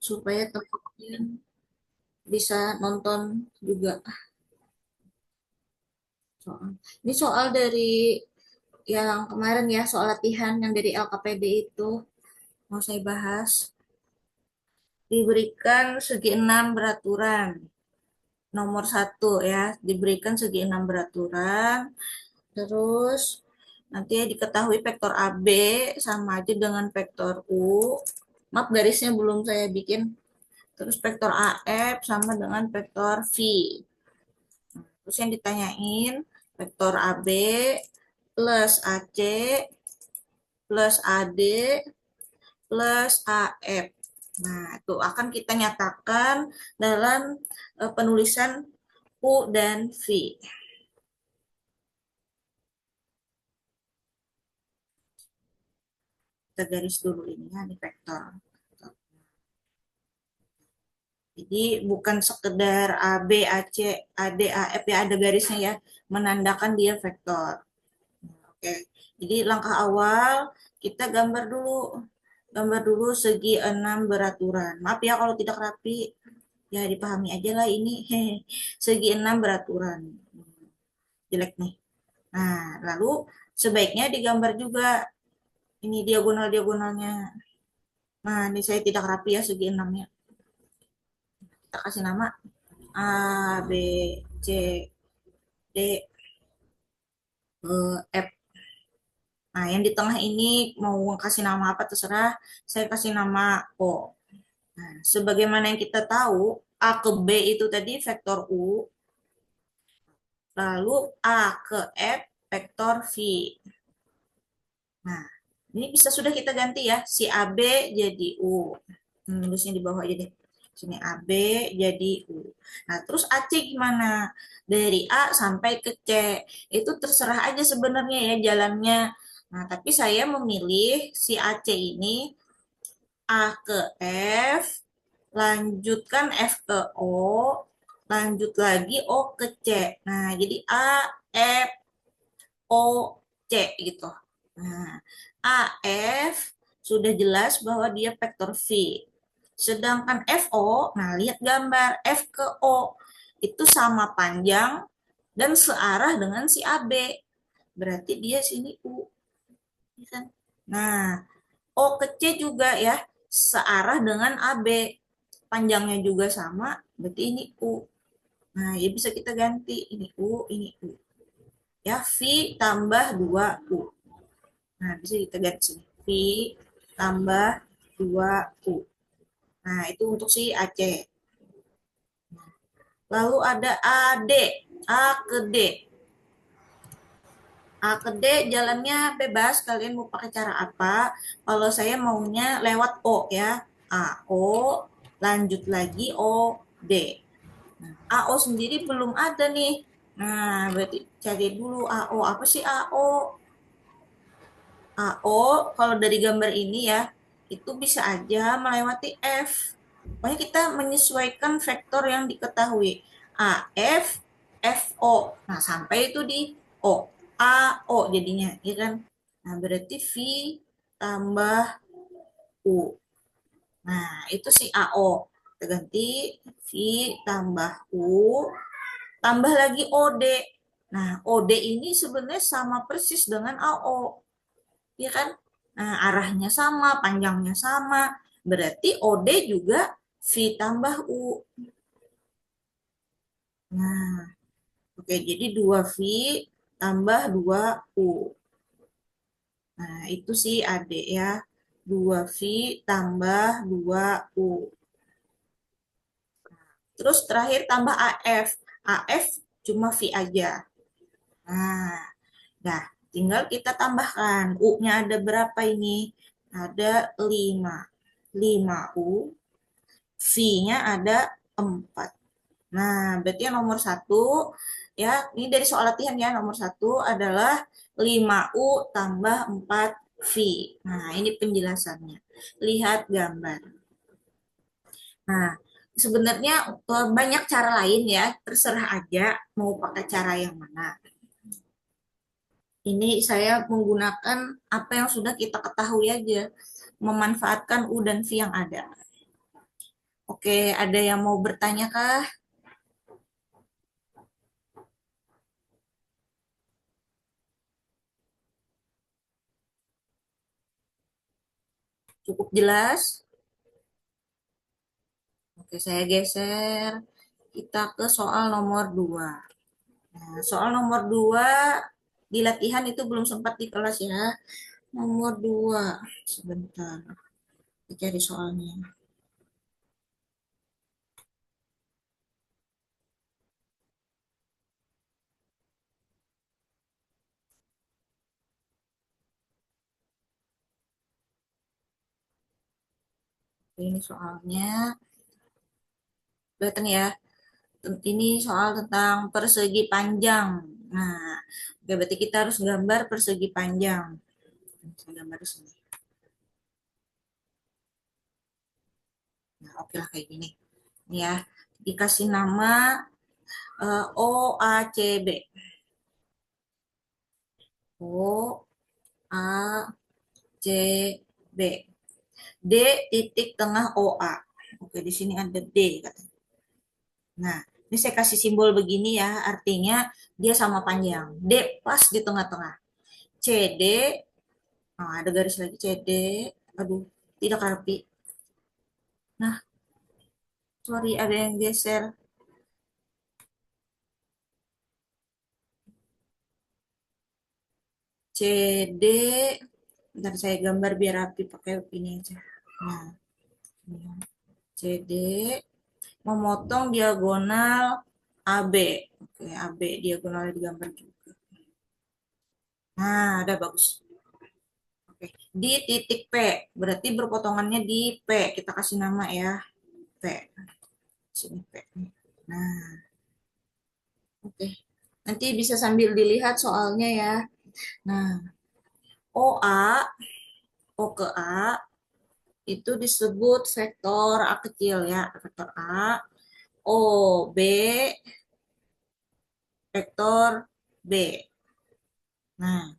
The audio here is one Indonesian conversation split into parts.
supaya teman-teman bisa nonton juga soal. Ini soal dari yang kemarin ya, soal latihan yang dari LKPD itu mau saya bahas. Diberikan segi enam beraturan. Nomor satu ya, diberikan segi enam beraturan. Terus nanti ya diketahui vektor AB sama aja dengan vektor U. Maaf garisnya belum saya bikin. Terus vektor AF sama dengan vektor V. Terus yang ditanyain vektor AB plus AC plus AD plus AF. Nah, itu akan kita nyatakan dalam penulisan U dan V. Kita garis dulu ini ya, ini vektor. Jadi bukan sekedar A, B, A, C, A, D, A, F ya, ada garisnya ya, menandakan dia vektor. Oke, jadi langkah awal kita gambar dulu. Gambar dulu segi enam beraturan. Maaf ya kalau tidak rapi, ya dipahami aja lah ini. Segi enam beraturan. Jelek nih. Nah, lalu sebaiknya digambar juga ini diagonal-diagonalnya. Nah, ini saya tidak rapi ya segi enamnya. Kita kasih nama A, B, C, D, F. Nah, yang di tengah ini mau kasih nama apa terserah. Saya kasih nama O. Nah, sebagaimana yang kita tahu, A ke B itu tadi vektor U, lalu A ke F vektor V. Nah, ini bisa sudah kita ganti ya, si AB jadi U. Nulisnya di bawah aja deh. Sini AB jadi U. Nah, terus AC gimana? Dari A sampai ke C. Itu terserah aja sebenarnya ya jalannya. Nah, tapi saya memilih si AC ini A ke F, lanjutkan F ke O, lanjut lagi O ke C. Nah, jadi A, F, O, C gitu. Nah, A, F sudah jelas bahwa dia vektor V. Sedangkan FO, nah lihat gambar F ke O itu sama panjang dan searah dengan si AB. Berarti dia sini U. Ya kan? Nah, O ke C juga ya, searah dengan AB. Panjangnya juga sama, berarti ini U. Nah, ya bisa kita ganti. Ini U, ini U. Ya, V tambah 2U. Nah, bisa kita ganti sini. V tambah 2U. Nah, itu untuk si Aceh. Lalu ada AD. A ke D. A ke D jalannya bebas. Kalian mau pakai cara apa? Kalau saya maunya lewat O ya. A, O. Lanjut lagi O, D. Nah, AO sendiri belum ada nih. Nah, berarti cari dulu AO. Apa sih AO? AO kalau dari gambar ini ya, itu bisa aja melewati F. Pokoknya kita menyesuaikan vektor yang diketahui. AF, FO. Nah, sampai itu di O. AO jadinya, ya kan? Nah, berarti V tambah U. Nah, itu si AO. Kita ganti V tambah U, tambah lagi OD. Nah, OD ini sebenarnya sama persis dengan AO. Ya kan? Nah, arahnya sama, panjangnya sama. Berarti OD juga V tambah U. Nah, oke, jadi 2V tambah 2U. Nah, itu sih adik ya. 2V tambah 2U. Terus terakhir tambah AF. AF cuma V aja. Nah, dah tinggal kita tambahkan. U-nya ada berapa ini? Ada 5. 5U. V-nya ada 4. Nah, berarti yang nomor satu, ya, ini dari soal latihan ya, nomor satu adalah 5U tambah 4V. Nah, ini penjelasannya. Lihat gambar. Nah, sebenarnya banyak cara lain ya, terserah aja mau pakai cara yang mana. Ini saya menggunakan apa yang sudah kita ketahui aja, memanfaatkan U dan V yang ada. Oke, ada yang mau bertanya kah? Cukup jelas? Oke, saya geser. Kita ke soal nomor 2. Nah, soal nomor 2 di latihan itu belum sempat di kelas ya. Nomor 2. Sebentar. Kita cari soalnya. Ini soalnya. Kelihatan ya. Ini soal tentang persegi panjang. Nah, oke, berarti kita harus gambar persegi panjang. Saya gambar di sini. Nah, oke lah kayak gini. Ini ya, dikasih nama OACB. O A C B. D titik tengah OA. Oke, di sini ada D katanya. Nah, ini saya kasih simbol begini ya, artinya dia sama panjang. D pas di tengah-tengah. CD, oh, ada garis lagi CD. Aduh, tidak rapi. Nah, sorry ada yang geser. CD, bentar saya gambar biar rapi pakai ini aja. Nah, ini. CD, memotong diagonal AB. Oke, AB diagonalnya digambar juga. Nah, ada bagus. Oke, di titik P. Berarti berpotongannya di P. Kita kasih nama ya, P. Sini P. Nah, oke. Nanti bisa sambil dilihat soalnya ya. Nah, OA, O ke A, itu disebut vektor A kecil ya, vektor A. O, B, vektor B. Nah,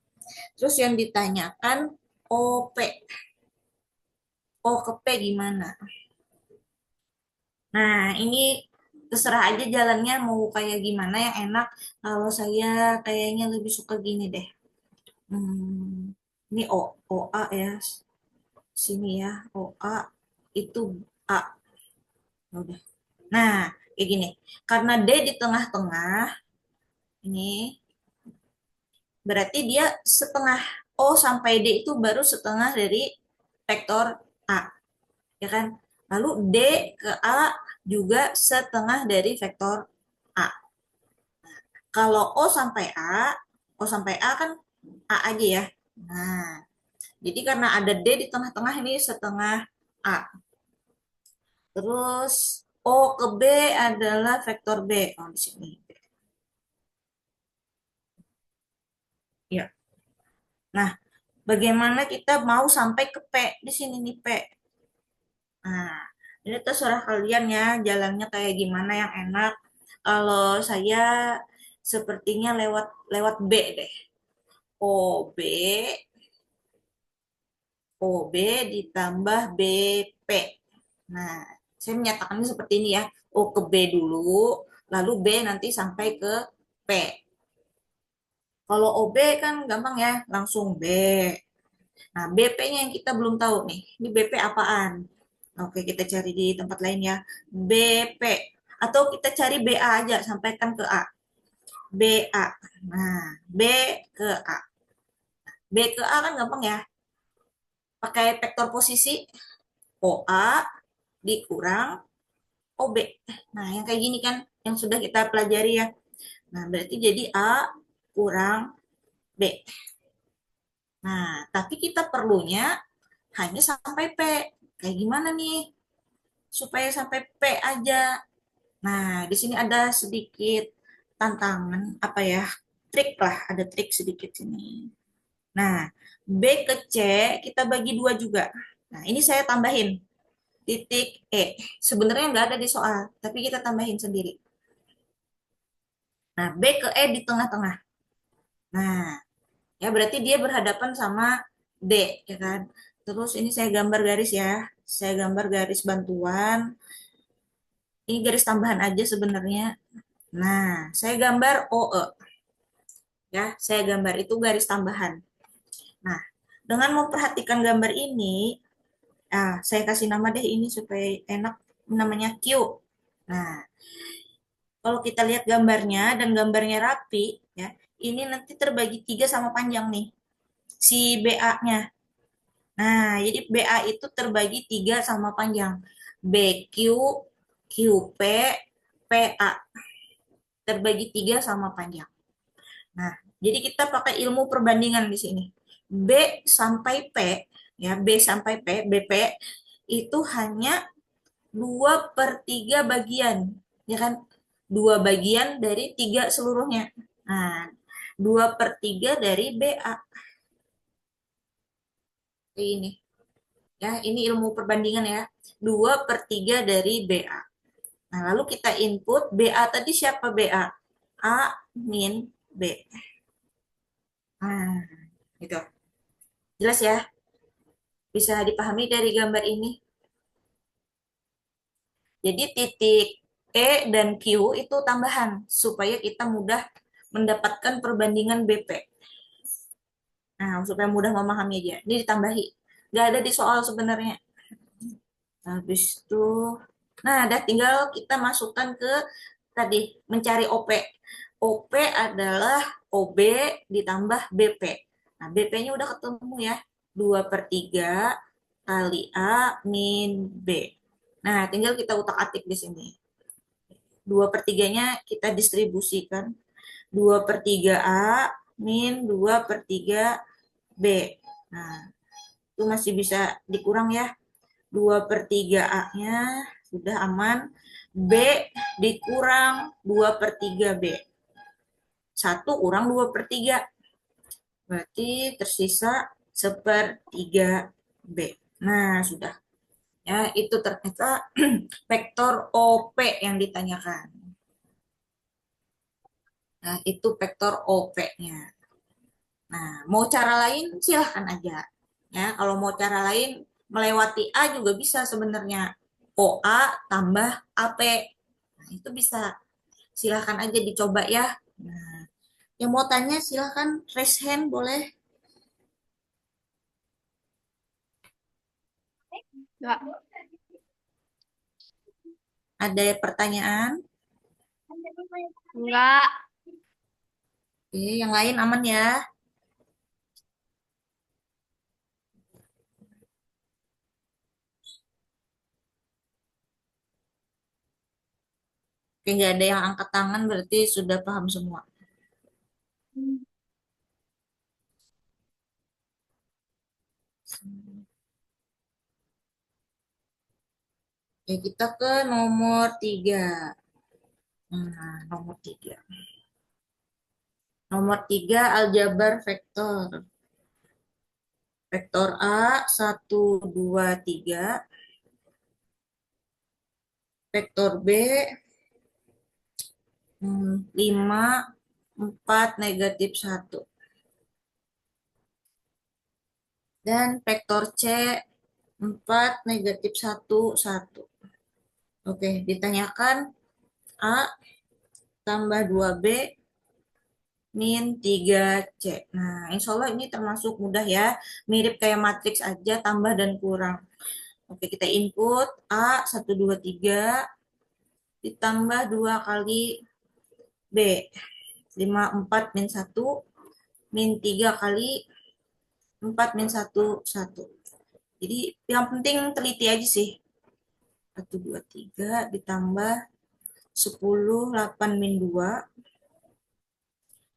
terus yang ditanyakan OP. O ke P gimana? Nah, ini terserah aja jalannya mau kayak gimana yang enak. Kalau saya kayaknya lebih suka gini deh. Ini OA ya. Sini ya, OA itu A. Udah. Nah, kayak gini. Karena D di tengah-tengah, ini berarti dia setengah O sampai D itu baru setengah dari vektor A, ya kan? Lalu D ke A juga setengah dari vektor A. Kalau O sampai A kan A aja ya. Nah, jadi karena ada D di tengah-tengah ini setengah A. Terus O ke B adalah vektor B. Oh, di sini. Ya. Nah, bagaimana kita mau sampai ke P? Di sini nih P. Nah, ini terserah kalian ya, jalannya kayak gimana yang enak. Kalau saya sepertinya lewat lewat B deh. OB, OB ditambah BP. Nah, saya menyatakannya seperti ini ya. O ke B dulu, lalu B nanti sampai ke P. Kalau OB kan gampang ya, langsung B. Nah, BP-nya yang kita belum tahu nih. Ini BP apaan? Oke, kita cari di tempat lain ya. BP. Atau kita cari BA aja, sampaikan ke A. BA. Nah, B ke A. B ke A kan gampang ya. Pakai vektor posisi OA dikurang OB. Nah, yang kayak gini kan yang sudah kita pelajari ya. Nah, berarti jadi A kurang B. Nah, tapi kita perlunya hanya sampai P. Kayak gimana nih? Supaya sampai P aja. Nah, di sini ada sedikit tantangan, apa ya? Trik lah, ada trik sedikit sini. Nah, B ke C kita bagi dua juga. Nah, ini saya tambahin titik E. Sebenarnya nggak ada di soal, tapi kita tambahin sendiri. Nah, B ke E di tengah-tengah. Nah, ya berarti dia berhadapan sama D, ya kan? Terus ini saya gambar garis ya. Saya gambar garis bantuan. Ini garis tambahan aja sebenarnya. Nah, saya gambar OE. Ya, saya gambar itu garis tambahan. Nah, dengan memperhatikan gambar ini, saya kasih nama deh ini supaya enak, namanya Q. Nah, kalau kita lihat gambarnya dan gambarnya rapi, ya, ini nanti terbagi tiga sama panjang nih, si BA-nya. Nah, jadi BA itu terbagi tiga sama panjang. BQ, QP, PA. Terbagi tiga sama panjang. Nah, jadi kita pakai ilmu perbandingan di sini. B sampai P, ya B sampai P, BP itu hanya 2/3 bagian, ya kan? 2 bagian dari tiga seluruhnya. Nah, 2/3 dari BA. Ini, ya, ini ilmu perbandingan ya. 2/3 dari BA. Nah, lalu kita input BA tadi siapa BA? A min B. Nah, gitu. Jelas ya? Bisa dipahami dari gambar ini. Jadi titik E dan Q itu tambahan supaya kita mudah mendapatkan perbandingan BP. Nah, supaya mudah memahami aja. Ini ditambahi. Nggak ada di soal sebenarnya. Habis itu, nah, ada tinggal kita masukkan ke tadi, mencari OP. OP adalah OB ditambah BP. Nah, BP-nya udah ketemu ya. 2/3 kali A min B. Nah, tinggal kita utak-atik di sini. 2/3-nya kita distribusikan. 2/3 A min 2/3 B. Nah, itu masih bisa dikurang ya. 2/3 A-nya sudah aman. B dikurang 2/3 B. 1 kurang 2/3. Berarti tersisa 1/3 B. Nah, sudah. Ya, itu ternyata vektor OP yang ditanyakan. Nah, itu vektor OP-nya. Nah, mau cara lain silahkan aja. Ya, kalau mau cara lain melewati A juga bisa sebenarnya. OA tambah AP. Nah, itu bisa. Silahkan aja dicoba ya. Nah, yang mau tanya silahkan raise hand boleh. Enggak. Ada pertanyaan? Enggak. Oke, yang lain aman ya. Oke, nggak ada yang angkat tangan berarti sudah paham semua. Oke, kita ke nomor 3. Nah, nomor 3. Nomor 3 aljabar vektor. Vektor A 1, 2, 3. Vektor B 5, 4, -1. Dan vektor C 4, -1, 1. Oke, ditanyakan A tambah 2B min 3C. Nah, insya Allah ini termasuk mudah ya. Mirip kayak matriks aja, tambah dan kurang. Oke, kita input A 1, 2, 3 ditambah 2 kali B. 5, 4, min 1 min 3 kali 4 min 1, 1. Jadi yang penting teliti aja sih. 1, 2, 3 ditambah 10, 8 min 2.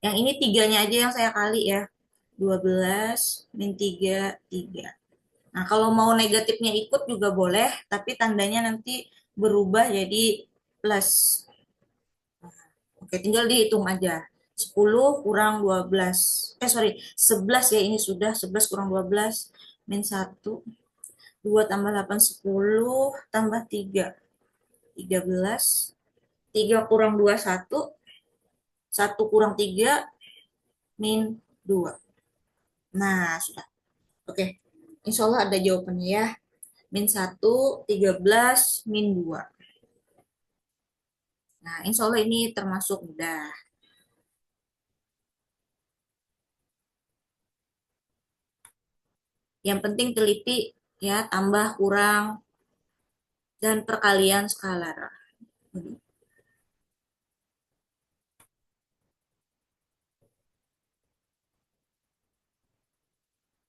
Yang ini tiganya aja yang saya kali ya. 12 min 3, 3. Nah, kalau mau negatifnya ikut juga boleh, tapi tandanya nanti berubah jadi plus. Oke, tinggal dihitung aja. 10 kurang 12. Sorry, 11 ya, ini sudah 11 kurang 12 min 1. 2 tambah 8, 10 tambah 3. 13. 3 kurang 2, 1. 1 kurang 3 min 2. Nah, sudah. Oke, insya Allah ada jawabannya ya. Min 1, 13, min 2. Nah, insya Allah ini termasuk mudah. Yang penting teliti ya, tambah, kurang, dan perkalian skalar.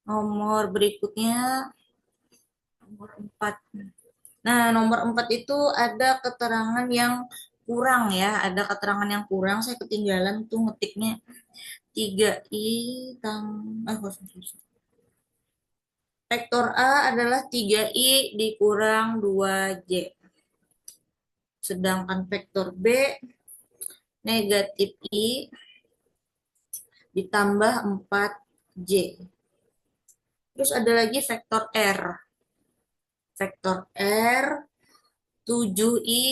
Nomor berikutnya, nomor 4. Nah, nomor 4 itu ada keterangan yang kurang ya, ada keterangan yang kurang. Saya ketinggalan tuh ngetiknya 3i tambah vektor A adalah 3i dikurang 2j. Sedangkan vektor B negatif i ditambah 4j. Terus ada lagi vektor R. Vektor R 7i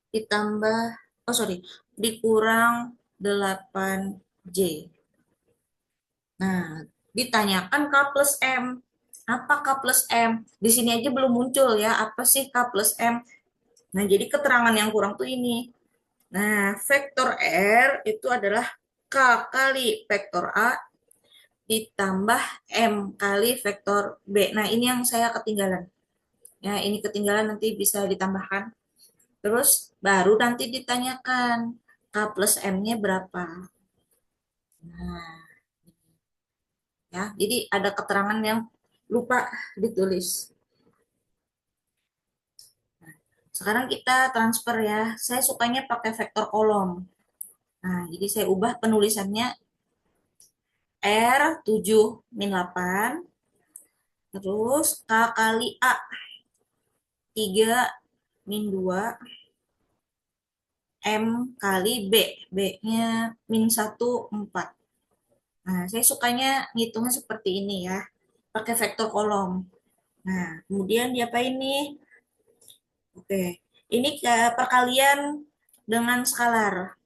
ditambah, oh sorry, dikurang 8j. Nah, ditanyakan K plus M. Apa K plus M? Di sini aja belum muncul ya, apa sih K plus M? Nah, jadi keterangan yang kurang tuh ini. Nah, vektor R itu adalah K kali vektor A ditambah M kali vektor B. Nah, ini yang saya ketinggalan. Ya, ini ketinggalan, nanti bisa ditambahkan. Terus baru nanti ditanyakan K plus M-nya berapa. Nah, ya, jadi ada keterangan yang lupa ditulis. Sekarang kita transfer ya. Saya sukanya pakai vektor kolom. Nah, jadi saya ubah penulisannya R 7 min 8, terus K kali A 3 min 2, M kali B. B-nya min 1, 4. Nah, saya sukanya ngitungnya seperti ini ya. Pakai vektor kolom. Nah, kemudian diapain nih? Oke, ini perkalian dengan skalar.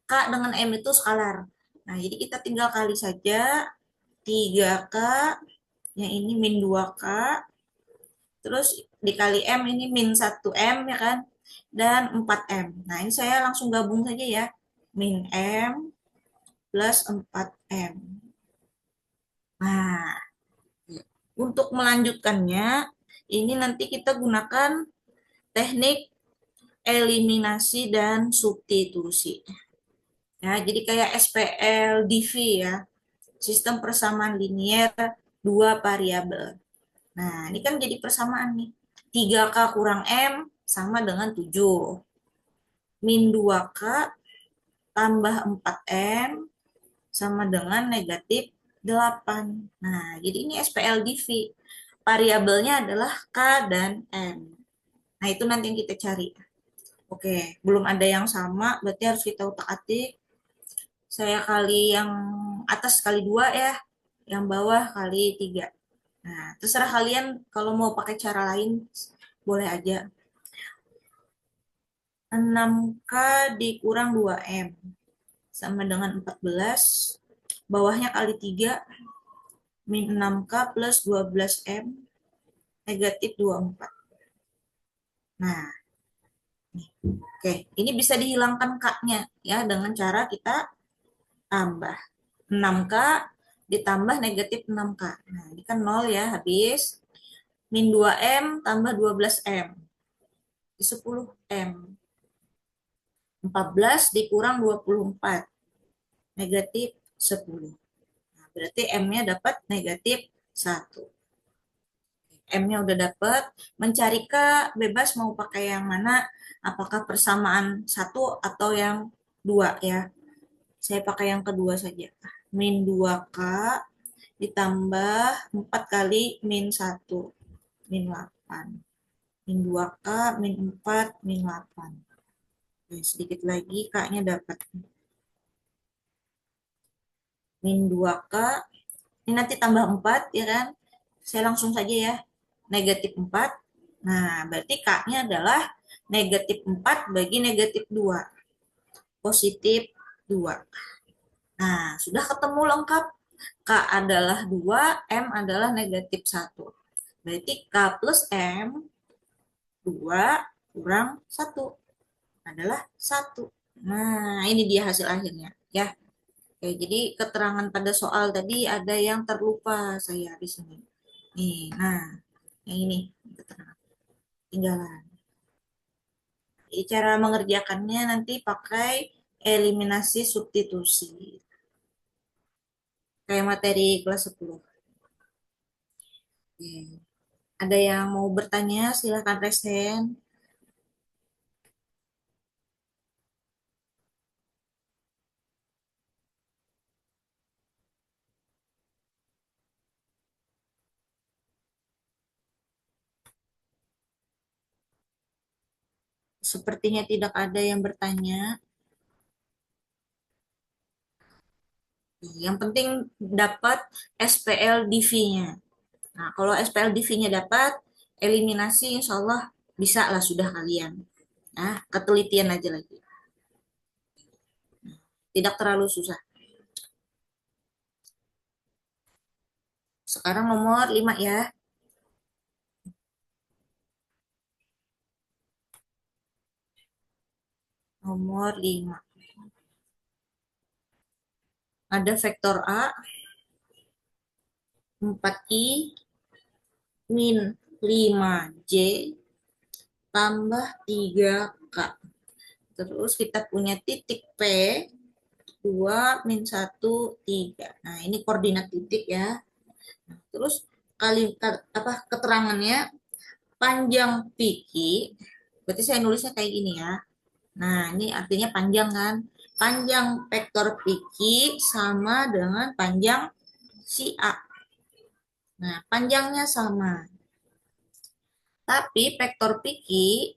K dengan M itu skalar. Nah, jadi kita tinggal kali saja 3K, yang ini min 2K, terus dikali M ini min 1M ya kan, dan 4M. Nah, ini saya langsung gabung saja ya. Min M plus 4M. Nah, untuk melanjutkannya, ini nanti kita gunakan teknik eliminasi dan substitusi. Ya, jadi kayak SPL DV ya, sistem persamaan linier dua variabel. Nah, ini kan jadi persamaan nih. 3K kurang M sama dengan 7. Min 2K tambah 4M sama dengan negatif 8. Nah, jadi ini SPLDV. Variabelnya adalah K dan M. Nah, itu nanti yang kita cari. Oke, belum ada yang sama, berarti harus kita utak-atik. Saya kali yang atas kali 2 ya, yang bawah kali 3. Nah, terserah kalian kalau mau pakai cara lain, boleh aja. 6K dikurang 2M sama dengan 14. Bawahnya kali 3, min 6K plus 12M, negatif 24. Nah, oke. Ini bisa dihilangkan K-nya ya dengan cara kita tambah. 6K ditambah negatif 6K. Nah, ini kan 0 ya, habis. Min 2M tambah 12M. 10M. 14 dikurang 24. Negatif 10. Nah, berarti M-nya dapat negatif 1. M-nya udah dapat. Mencari K bebas mau pakai yang mana. Apakah persamaan 1 atau yang 2 ya. Saya pakai yang kedua saja. Min 2K ditambah 4 kali min 1. Min 8. Min 2K, min 4, min 8. Oke, sedikit lagi K-nya dapat. Min 2K, ini nanti tambah 4 ya kan. Saya langsung saja ya, negatif 4. Nah, berarti K-nya adalah negatif 4 bagi negatif 2. Positif 2. Nah, sudah ketemu lengkap. K adalah 2, M adalah negatif 1. Berarti K plus M 2 kurang 1. adalah 1. Nah, ini dia hasil akhirnya ya. Oke, jadi keterangan pada soal tadi ada yang terlupa saya di sini. Nih, nah, yang ini keterangan tinggalan. Jadi cara mengerjakannya nanti pakai eliminasi substitusi. Kayak materi kelas 10. Oke. Ada yang mau bertanya, silahkan resen. Sepertinya tidak ada yang bertanya. Yang penting dapat SPL DV-nya. Nah, kalau SPL DV-nya dapat, eliminasi insya Allah bisa lah sudah kalian. Nah, ketelitian aja lagi. Tidak terlalu susah. Sekarang nomor 5 ya. Nomor 5. Ada vektor A, 4i, min 5j, tambah 3k. Terus kita punya titik P, 2, min 1, 3. Nah, ini koordinat titik ya. Nah, terus kali apa keterangannya panjang piki, berarti saya nulisnya kayak gini ya. Nah, ini artinya panjang kan? Panjang vektor piki sama dengan panjang si A. Nah, panjangnya sama. Tapi vektor piki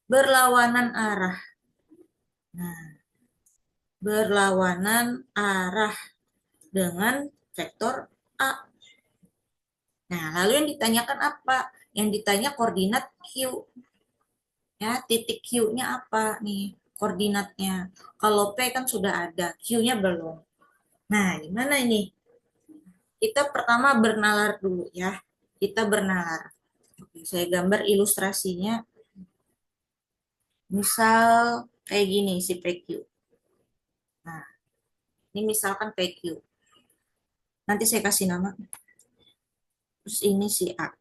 berlawanan arah. Nah, berlawanan arah dengan vektor A. Nah, lalu yang ditanyakan apa? Yang ditanya koordinat Q. Ya, titik Q-nya apa nih? Koordinatnya. Kalau P kan sudah ada, Q-nya belum. Nah, gimana ini? Kita pertama bernalar dulu ya. Kita bernalar. Oke, saya gambar ilustrasinya. Misal kayak gini si PQ. Nah, ini misalkan PQ. Nanti saya kasih nama. Terus ini si A.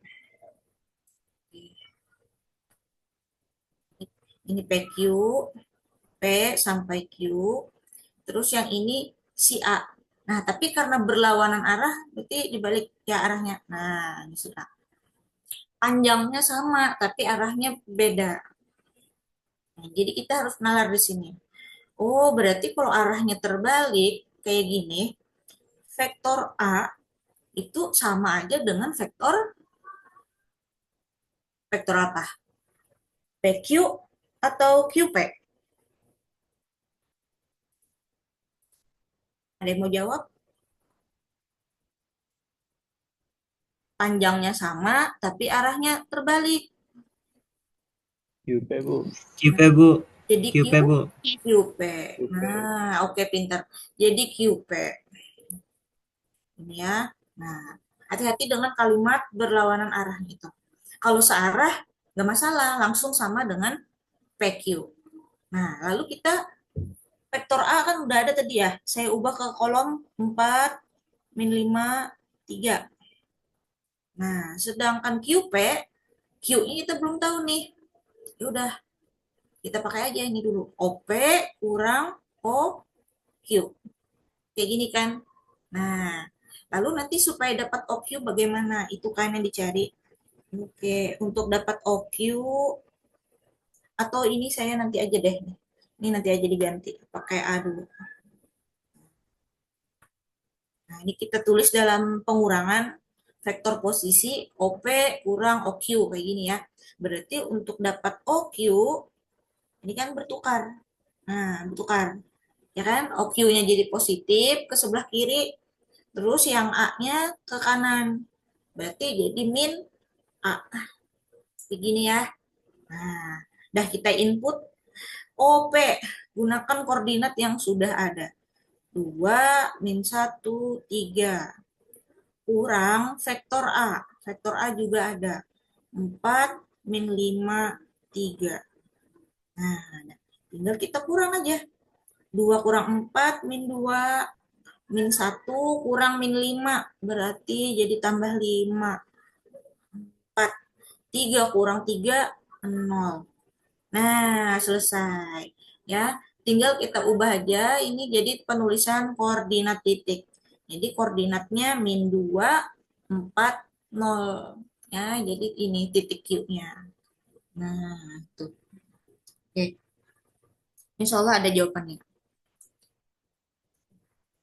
Ini PQ, P sampai Q. Terus yang ini si A. Nah, tapi karena berlawanan arah, berarti dibalik ya arahnya. Nah, ini si A. Panjangnya sama, tapi arahnya beda. Nah, jadi kita harus nalar di sini. Oh, berarti kalau arahnya terbalik, kayak gini, vektor A itu sama aja dengan vektor vektor apa? PQ atau QP? Ada yang mau jawab? Panjangnya sama, tapi arahnya terbalik. QP, Bu. QP, Bu. Jadi QP, Bu. QP. QP. Nah, oke pintar. Jadi QP. Ini ya. Nah, hati-hati dengan kalimat berlawanan arah itu. Kalau searah, nggak masalah, langsung sama dengan PQ. Nah, lalu kita vektor A kan udah ada tadi ya. Saya ubah ke kolom 4, min 5, 3. Nah, sedangkan QP, Q-nya kita belum tahu nih. Ya udah, kita pakai aja ini dulu. OP kurang OQ. Kayak gini kan. Nah, lalu nanti supaya dapat OQ bagaimana? Itu kan yang dicari. Oke, untuk dapat OQ atau ini saya nanti aja deh. Ini nanti aja diganti pakai A dulu. Nah, ini kita tulis dalam pengurangan vektor posisi OP kurang OQ kayak gini ya. Berarti untuk dapat OQ ini kan bertukar. Nah, bertukar. Ya kan? OQ-nya jadi positif ke sebelah kiri, terus yang A-nya ke kanan. Berarti jadi min A. Begini ya. Nah, dah kita input OP. Gunakan koordinat yang sudah ada. 2, min 1, 3. Kurang vektor A. Vektor A juga ada. 4, min 5, 3. Nah, tinggal kita kurang aja. 2 kurang 4 min 2 min 1 kurang min 5. Berarti jadi tambah 5. 4. 3 kurang 3, 0. Nah, selesai. Ya, tinggal kita ubah aja ini jadi penulisan koordinat titik. Jadi koordinatnya min 2, 4, 0. Ya, jadi ini titik Q-nya. Nah, tuh. Oke, insya Allah ada jawabannya.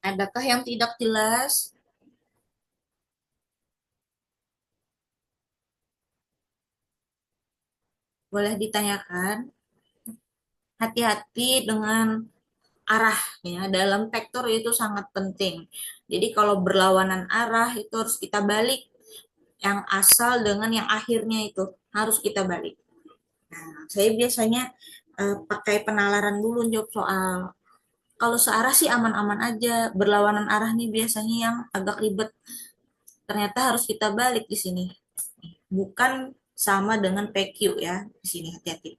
Adakah yang tidak jelas? Boleh ditanyakan. Hati-hati dengan arah ya. Dalam vektor itu sangat penting. Jadi kalau berlawanan arah itu harus kita balik. Yang asal dengan yang akhirnya itu harus kita balik. Nah, saya biasanya pakai penalaran dulu jawab soal. Kalau searah sih aman-aman aja. Berlawanan arah nih biasanya yang agak ribet. Ternyata harus kita balik di sini. Bukan sama dengan PQ ya. Di sini hati-hati.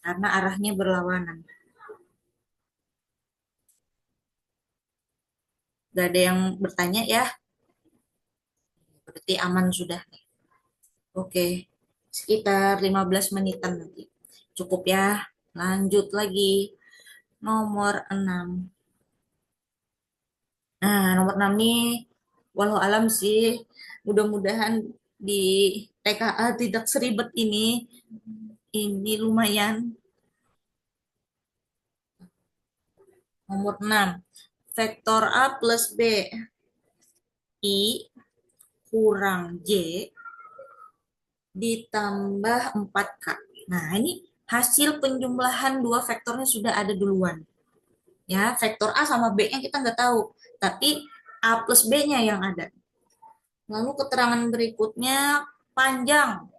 Karena arahnya berlawanan. Gak ada yang bertanya ya. Berarti aman sudah. Oke. Sekitar 15 menitan nanti. Cukup ya. Lanjut lagi. Nomor 6. Nah, nomor 6 nih, walau alam sih, mudah-mudahan di TKA tidak seribet ini. Ini lumayan. Nomor 6, vektor A plus B, I kurang J ditambah 4K. Nah, ini hasil penjumlahan dua vektornya sudah ada duluan. Ya, vektor A sama B-nya kita nggak tahu, tapi A plus B-nya yang ada. Lalu keterangan berikutnya panjang.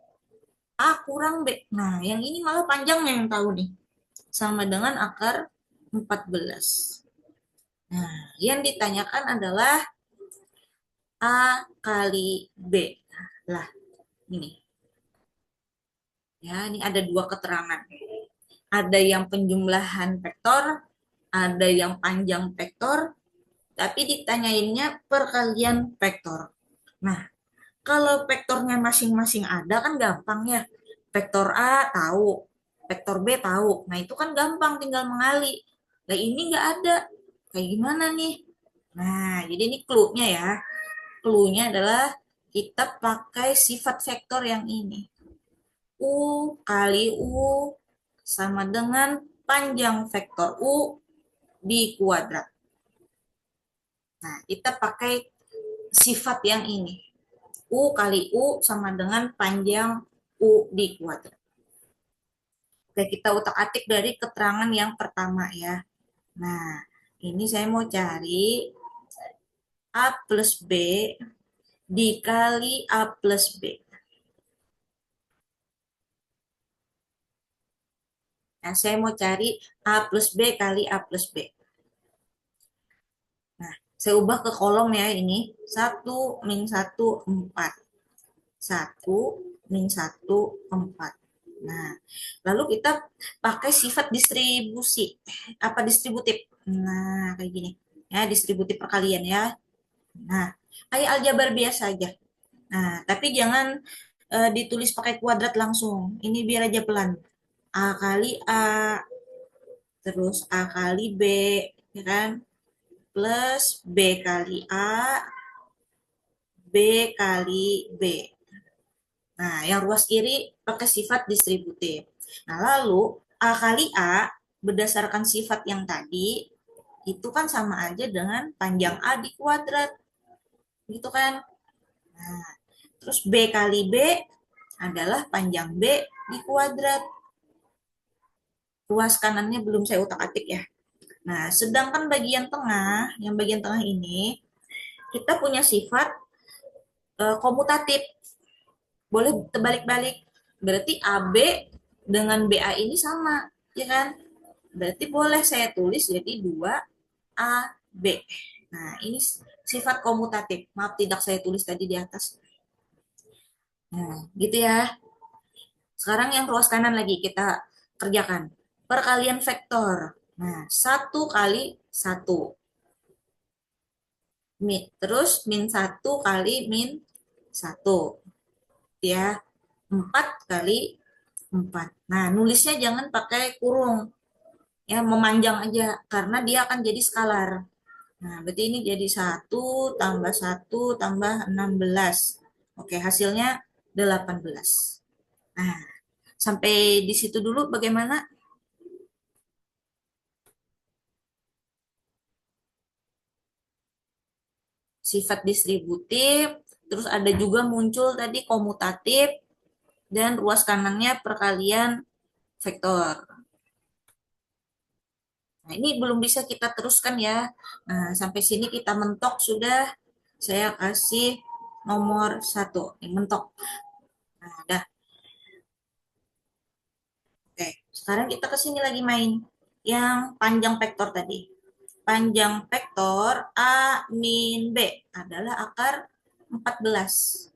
A kurang B. Nah, yang ini malah panjangnya yang tahu nih. Sama dengan akar 14. Nah, yang ditanyakan adalah A kali B. Lah, ini. Ya, ini ada dua keterangan. Ada yang penjumlahan vektor, ada yang panjang vektor, tapi ditanyainnya perkalian vektor. Nah, kalau vektornya masing-masing ada kan gampang ya. Vektor A tahu, vektor B tahu. Nah, itu kan gampang tinggal mengali. Nah, ini nggak ada. Kayak gimana nih? Nah, jadi ini clue-nya ya. Clue-nya adalah kita pakai sifat vektor yang ini. U kali U sama dengan panjang vektor U di kuadrat. Nah, kita pakai sifat yang ini. U kali U sama dengan panjang U di kuadrat. Oke, kita utak-atik dari keterangan yang pertama ya. Nah, ini saya mau cari A plus B dikali A plus B. Nah, saya mau cari A plus B kali A plus B. Nah, saya ubah ke kolom ya ini. 1 min 1 4. 1 min 1 4. Nah, lalu kita pakai sifat distribusi. Apa distributif? Nah, kayak gini. Ya, distributif perkalian ya. Nah, kayak aljabar biasa aja. Nah, tapi jangan ditulis pakai kuadrat langsung. Ini biar aja pelan. A kali A, terus A kali B, ya kan? Plus B kali A, B kali B. Nah, yang ruas kiri pakai sifat distributif. Nah, lalu A kali A berdasarkan sifat yang tadi itu kan sama aja dengan panjang A di kuadrat. Gitu kan? Nah, terus B kali B adalah panjang B di kuadrat. Ruas kanannya belum saya utak-atik ya. Nah, sedangkan bagian tengah, yang bagian tengah ini, kita punya sifat komutatif. Boleh terbalik-balik. Berarti AB dengan BA ini sama, ya kan? Berarti boleh saya tulis jadi 2AB. Nah, ini sifat komutatif. Maaf tidak saya tulis tadi di atas. Nah, gitu ya. Sekarang yang ruas kanan lagi kita kerjakan. Perkalian vektor. Nah, 1 kali 1. Terus -1 kali -1. Ya, 4 kali 4. Nah, nulisnya jangan pakai kurung. Ya, memanjang aja. Karena dia akan jadi skalar. Nah, berarti ini jadi 1 tambah 1 tambah 16. Oke, hasilnya 18. Nah, sampai di situ dulu bagaimana? Sifat distributif, terus ada juga muncul tadi komutatif, dan ruas kanannya perkalian vektor. Nah, ini belum bisa kita teruskan ya. Nah, sampai sini kita mentok sudah. Saya kasih nomor 1. Ini mentok. Nah, dah. Oke, sekarang kita ke sini lagi main. Yang panjang vektor tadi. Panjang vektor A min B adalah akar 14.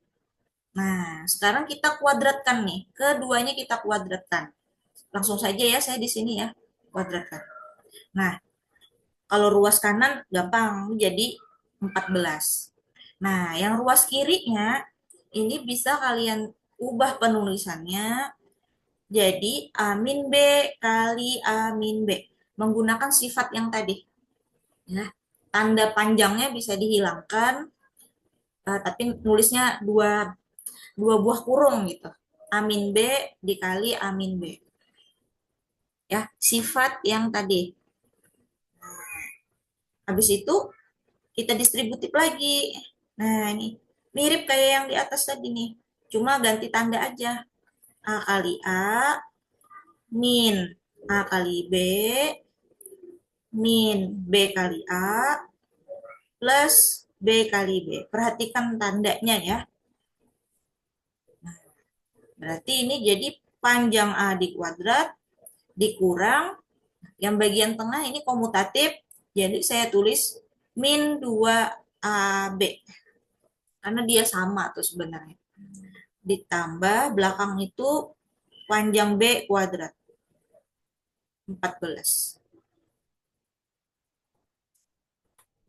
Nah, sekarang kita kuadratkan nih. Keduanya kita kuadratkan. Langsung saja ya, saya di sini ya. Kuadratkan. Nah, kalau ruas kanan gampang, jadi 14. Nah, yang ruas kirinya, ini bisa kalian ubah penulisannya jadi A min B kali A min B. Menggunakan sifat yang tadi. Ya. Tanda panjangnya bisa dihilangkan, tapi nulisnya dua buah kurung gitu. A min B dikali A min B. Ya, sifat yang tadi. Habis itu kita distributif lagi. Nah, ini mirip kayak yang di atas tadi nih. Cuma ganti tanda aja. A kali A min A kali B min B kali A plus B kali B. Perhatikan tandanya ya. Berarti ini jadi panjang A di kuadrat dikurang yang bagian tengah ini komutatif. Jadi saya tulis min 2AB. Karena dia sama tuh sebenarnya. Ditambah belakang itu panjang B kuadrat 14.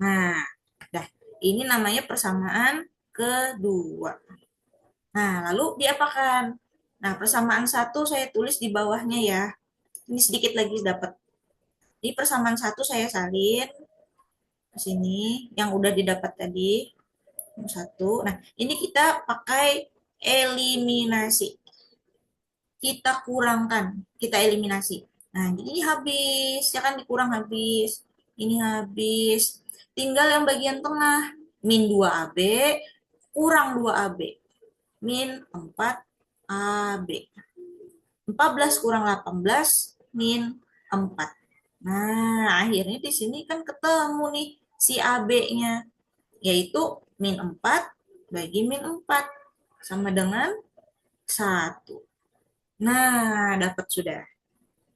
Nah, dah. Ini namanya persamaan kedua. Nah, lalu diapakan? Nah, persamaan 1 saya tulis di bawahnya ya. Ini sedikit lagi dapat. Di persamaan 1 saya salin ke sini yang udah didapat tadi. 1. Nah, ini kita pakai eliminasi. Kita kurangkan, kita eliminasi. Nah, jadi ini habis, ya kan dikurang habis. Ini habis. Tinggal yang bagian tengah, min 2AB kurang 2AB. Min 4AB. 14 kurang 18 min 4. Nah, akhirnya di sini kan ketemu nih si AB-nya, yaitu min 4 bagi min 4 sama dengan 1. Nah, dapat sudah.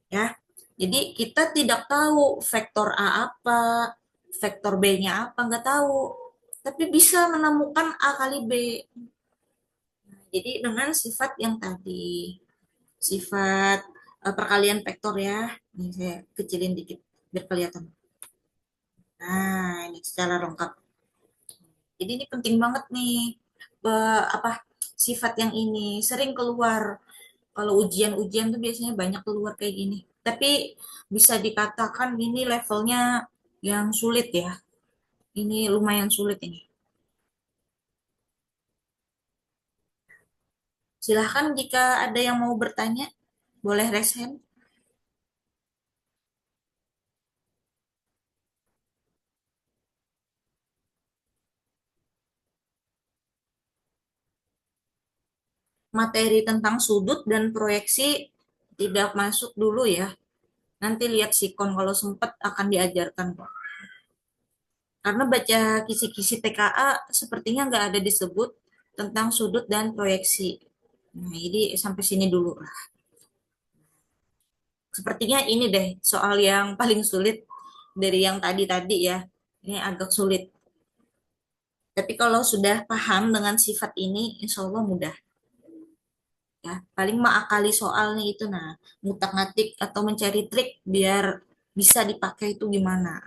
Ya. Jadi kita tidak tahu vektor A apa, vektor B-nya apa, nggak tahu. Tapi bisa menemukan A kali B. Jadi dengan sifat yang tadi, sifat perkalian vektor ya. Ini saya kecilin dikit biar kelihatan. Nah, ini secara lengkap. Jadi ini penting banget nih, apa sifat yang ini sering keluar. Kalau ujian-ujian tuh biasanya banyak keluar kayak gini. Tapi bisa dikatakan ini levelnya yang sulit ya. Ini lumayan sulit ini. Silahkan jika ada yang mau bertanya, boleh raise hand. Materi tentang sudut dan proyeksi tidak masuk dulu ya. Nanti lihat sikon kalau sempat akan diajarkan kok. Karena baca kisi-kisi TKA sepertinya nggak ada disebut tentang sudut dan proyeksi. Nah, jadi sampai sini dulu lah. Sepertinya ini deh soal yang paling sulit dari yang tadi-tadi ya. Ini agak sulit. Tapi kalau sudah paham dengan sifat ini, insya Allah mudah. Ya, paling mengakali soal nih itu, nah, ngutak-ngatik atau mencari trik biar bisa dipakai itu gimana.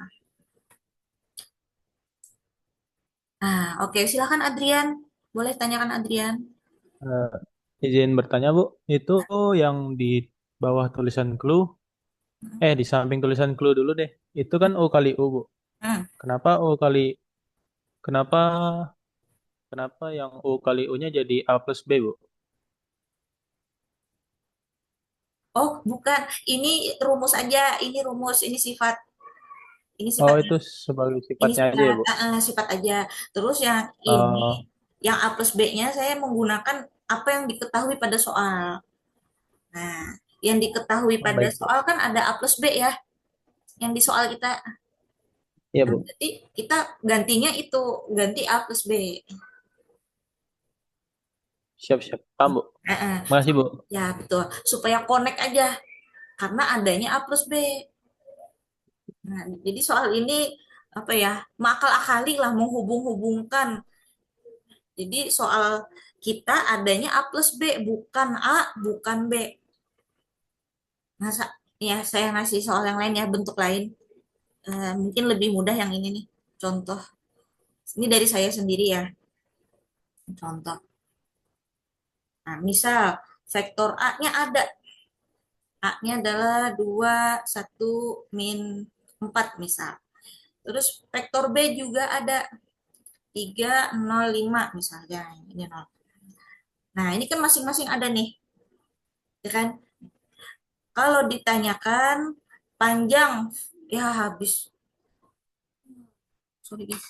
Nah, oke, silakan Adrian. Boleh tanyakan Adrian. Eh, izin bertanya, Bu. Itu yang di bawah tulisan clue, di samping tulisan clue dulu deh. Itu kan O kali U, Bu. Hmm. Kenapa O kali, kenapa, kenapa yang O kali U-nya jadi A plus B, Bu? Oh, bukan. Ini rumus aja. Ini rumus. Ini Oh, sifat. itu sebagai Ini sifatnya aja ya, sifat. Bu? Sifat aja. Terus yang ini, Oh, yang A plus B-nya saya menggunakan apa yang diketahui pada soal. Nah, yang diketahui oh, pada baik, Bu. soal kan ada A plus B ya. Yang di soal kita. Iya, Nah, Bu. berarti kita gantinya itu. Ganti A plus B. Siap-siap. Paham, Bu. Eh, eh. Makasih, Bu. Ya, betul. Supaya connect aja. Karena adanya A plus B. Nah, jadi soal ini apa ya, mengakal-akali lah menghubung-hubungkan. Jadi soal kita adanya A plus B, bukan A, bukan B. Masa ya saya ngasih soal yang lain ya, bentuk lain. Mungkin lebih mudah yang ini nih. Contoh. Ini dari saya sendiri ya. Contoh. Nah, misal vektor A-nya ada. A-nya adalah 2 1 min 4 misal. Terus vektor B juga ada 3 0 5 misalnya. Ini 0. Nah, ini kan masing-masing ada nih, ya kan? Kalau ditanyakan panjang, ya habis. Sorry guys.